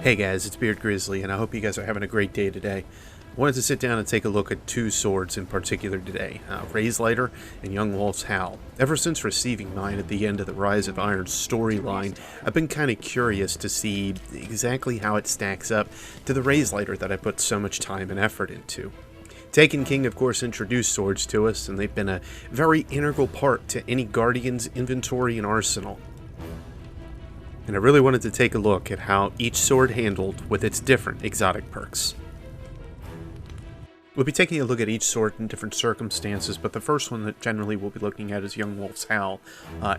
Hey guys, it's Beard Grizzly, and I hope you guys are having a great day today. I wanted to sit down and take a look at two swords in particular today, Raze-Lighter and Young Wolf's Howl. Ever since receiving mine at the end of the Rise of Iron storyline, I've been kind of curious to see exactly how it stacks up to the Raze-Lighter that I put so much time and effort into. Taken King, of course, introduced swords to us, and they've been a very integral part to any Guardian's inventory and arsenal. And I really wanted to take a look at how each sword handled with its different exotic perks. We'll be taking a look at each sword in different circumstances, but the first one that generally we'll be looking at is Young Wolf's Howl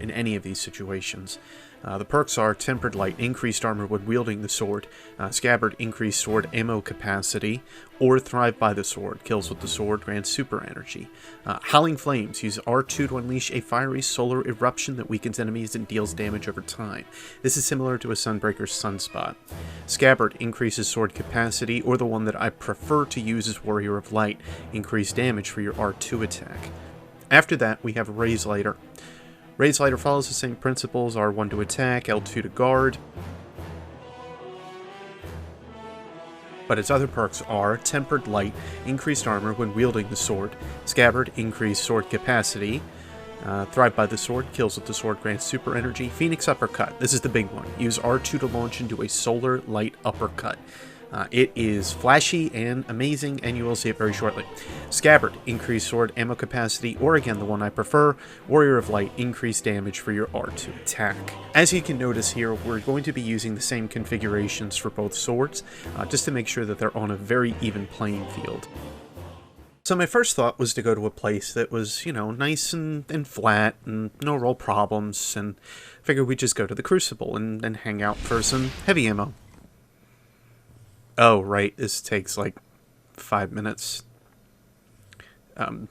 in any of these situations. The perks are Tempered Light, increased armor when wielding the sword, Scabbard, increased sword ammo capacity, or Thrive by the Sword, kills with the sword, grants super energy. Howling Flames, use R2 to unleash a fiery solar eruption that weakens enemies and deals damage over time. This is similar to a Sunbreaker's Sunspot. Scabbard, increases sword capacity, or the one that I prefer to use is Warrior of Light, increased damage for your R2 attack. After that, we have Raze-Lighter. Raze-Lighter follows the same principles, R1 to attack, L2 to guard, but its other perks are Tempered Light, increased armor when wielding the sword, Scabbard, increased sword capacity, Thrive by the Sword, kills with the sword, grants super energy, Phoenix Uppercut, this is the big one, use R2 to launch into a solar light uppercut. It is flashy and amazing, and you will see it very shortly. Scabbard, increased sword ammo capacity, or again the one I prefer, Warrior of Light, increased damage for your R2 attack. As you can notice here, we're going to be using the same configurations for both swords, just to make sure that they're on a very even playing field. So my first thought was to go to a place that was, you know, nice and flat, and no real problems, and figured we'd just go to the Crucible and hang out for some heavy ammo. Oh, right, this takes like 5 minutes. So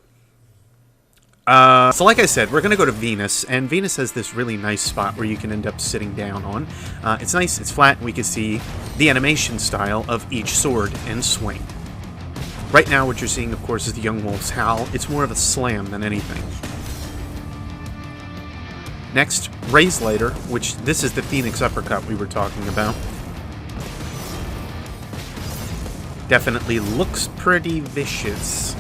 like I said, we're going to go to Venus, and Venus has this really nice spot where you can end up sitting down on. It's nice, it's flat, and we can see the animation style of each sword and swing. Right now, what you're seeing, of course, is the Young Wolf's Howl. It's more of a slam than anything. Next, Raze-Lighter, which this is the Phoenix Uppercut we were talking about. Definitely looks pretty vicious.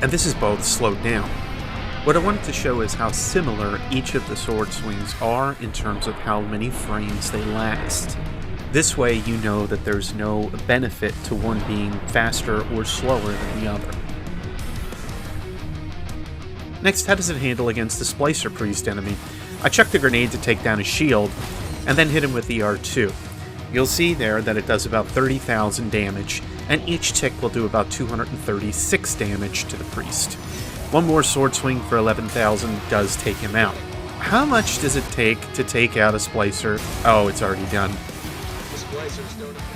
And this is both slowed down. What I wanted to show is how similar each of the sword swings are in terms of how many frames they last. This way you know that there's no benefit to one being faster or slower than the other. Next, how does it handle against the Splicer Priest enemy? I chucked a grenade to take down his shield, and then hit him with the R2. You'll see there that it does about 30,000 damage, and each tick will do about 236 damage to the priest. One more sword swing for 11,000 does take him out. How much does it take to take out a Splicer? Oh, it's already done.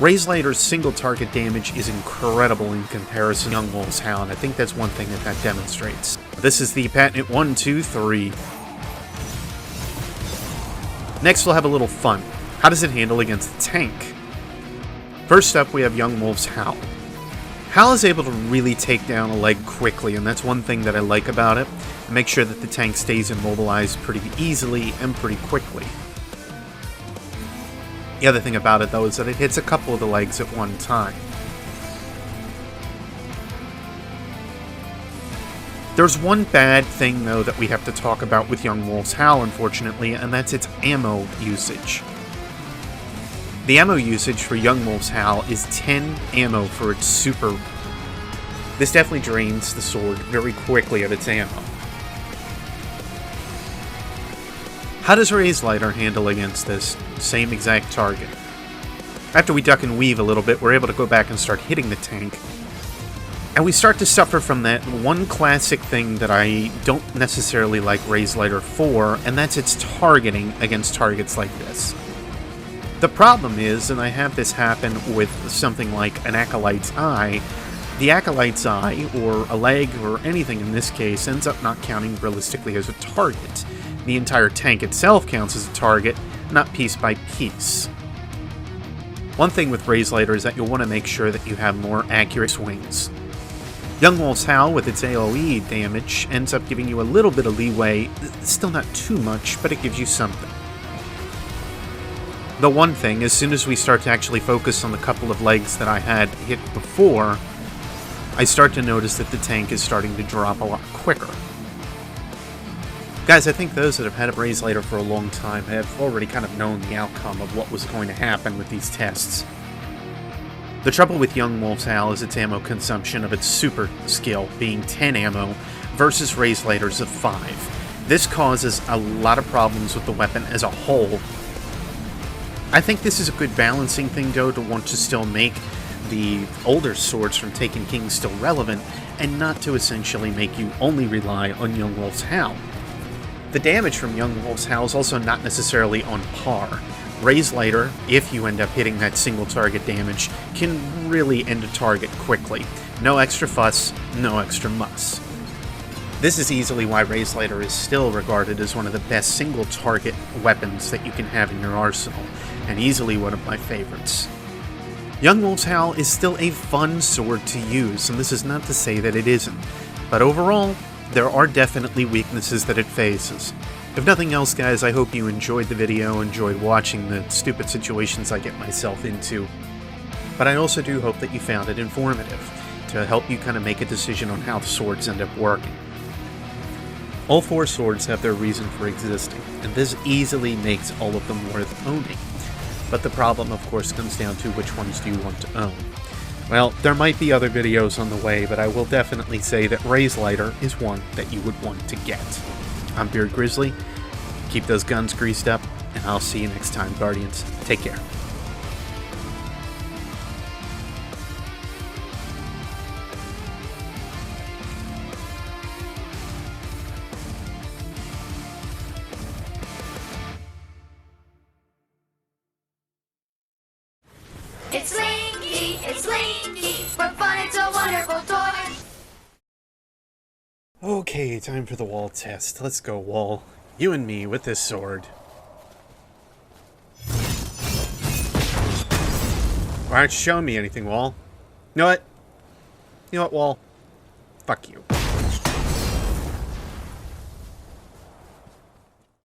Raze-Lighter's single target damage is incredible in comparison to Young Wolf's Howl, and I think that's one thing that demonstrates. This is the patent 1, 2, 3. Next we'll have a little fun. How does it handle against the tank? First up, we have Young Wolf's Howl. Howl is able to really take down a leg quickly, and that's one thing that I like about it. Make sure that the tank stays immobilized pretty easily and pretty quickly. The other thing about it, though, is that it hits a couple of the legs at one time. There's one bad thing, though, that we have to talk about with Young Wolf's Howl, unfortunately, and that's its ammo usage. The ammo usage for Young Wolf's Howl is 10 ammo for its super. This definitely drains the sword very quickly of its ammo. How does Raze-Lighter handle against this same exact target? After we duck and weave a little bit, we're able to go back and start hitting the tank. And we start to suffer from that one classic thing that I don't necessarily like Raze-Lighter for, and that's its targeting against targets like this. The problem is, and I have this happen with something like an Acolyte's Eye, the Acolyte's Eye, or a leg, or anything in this case, ends up not counting realistically as a target. The entire tank itself counts as a target, not piece by piece. One thing with Raze-Lighter is that you'll want to make sure that you have more accurate swings. Young Wolf's Howl, with its AoE damage, ends up giving you a little bit of leeway, still not too much, but it gives you something. The one thing, as soon as we start to actually focus on the couple of legs that I had hit before, I start to notice that the tank is starting to drop a lot quicker. Guys, I think those that have had a Raze-Lighter for a long time have already kind of known the outcome of what was going to happen with these tests. The trouble with Young Wolf's Howl is its ammo consumption of its super skill being 10 ammo versus Raze-Lighters of 5. This causes a lot of problems with the weapon as a whole. I think this is a good balancing thing though, to want to still make the older swords from Taken King still relevant, and not to essentially make you only rely on Young Wolf's Howl. The damage from Young Wolf's Howl is also not necessarily on par. Raze-Lighter, if you end up hitting that single target damage, can really end a target quickly. No extra fuss, no extra muss. This is easily why Raze-Lighter is still regarded as one of the best single target weapons that you can have in your arsenal, and easily one of my favorites. Young Wolf's Howl is still a fun sword to use, and this is not to say that it isn't, but overall, there are definitely weaknesses that it faces. If nothing else, guys, I hope you enjoyed the video, enjoyed watching the stupid situations I get myself into, but I also do hope that you found it informative, to help you kind of make a decision on how the swords end up working. All 4 swords have their reason for existing, and this easily makes all of them worth owning. But the problem, of course, comes down to which ones do you want to own. Well, there might be other videos on the way, but I will definitely say that Raze-Lighter is one that you would want to get. I'm Beard Grizzly. Keep those guns greased up, and I'll see you next time, Guardians. Take care. It's Linky, for fun it's a wonderful toy. Okay, time for the wall test. Let's go, Wall. You and me with this sword. Why aren't you showing me anything, Wall? You know what? You know what, Wall? Fuck you.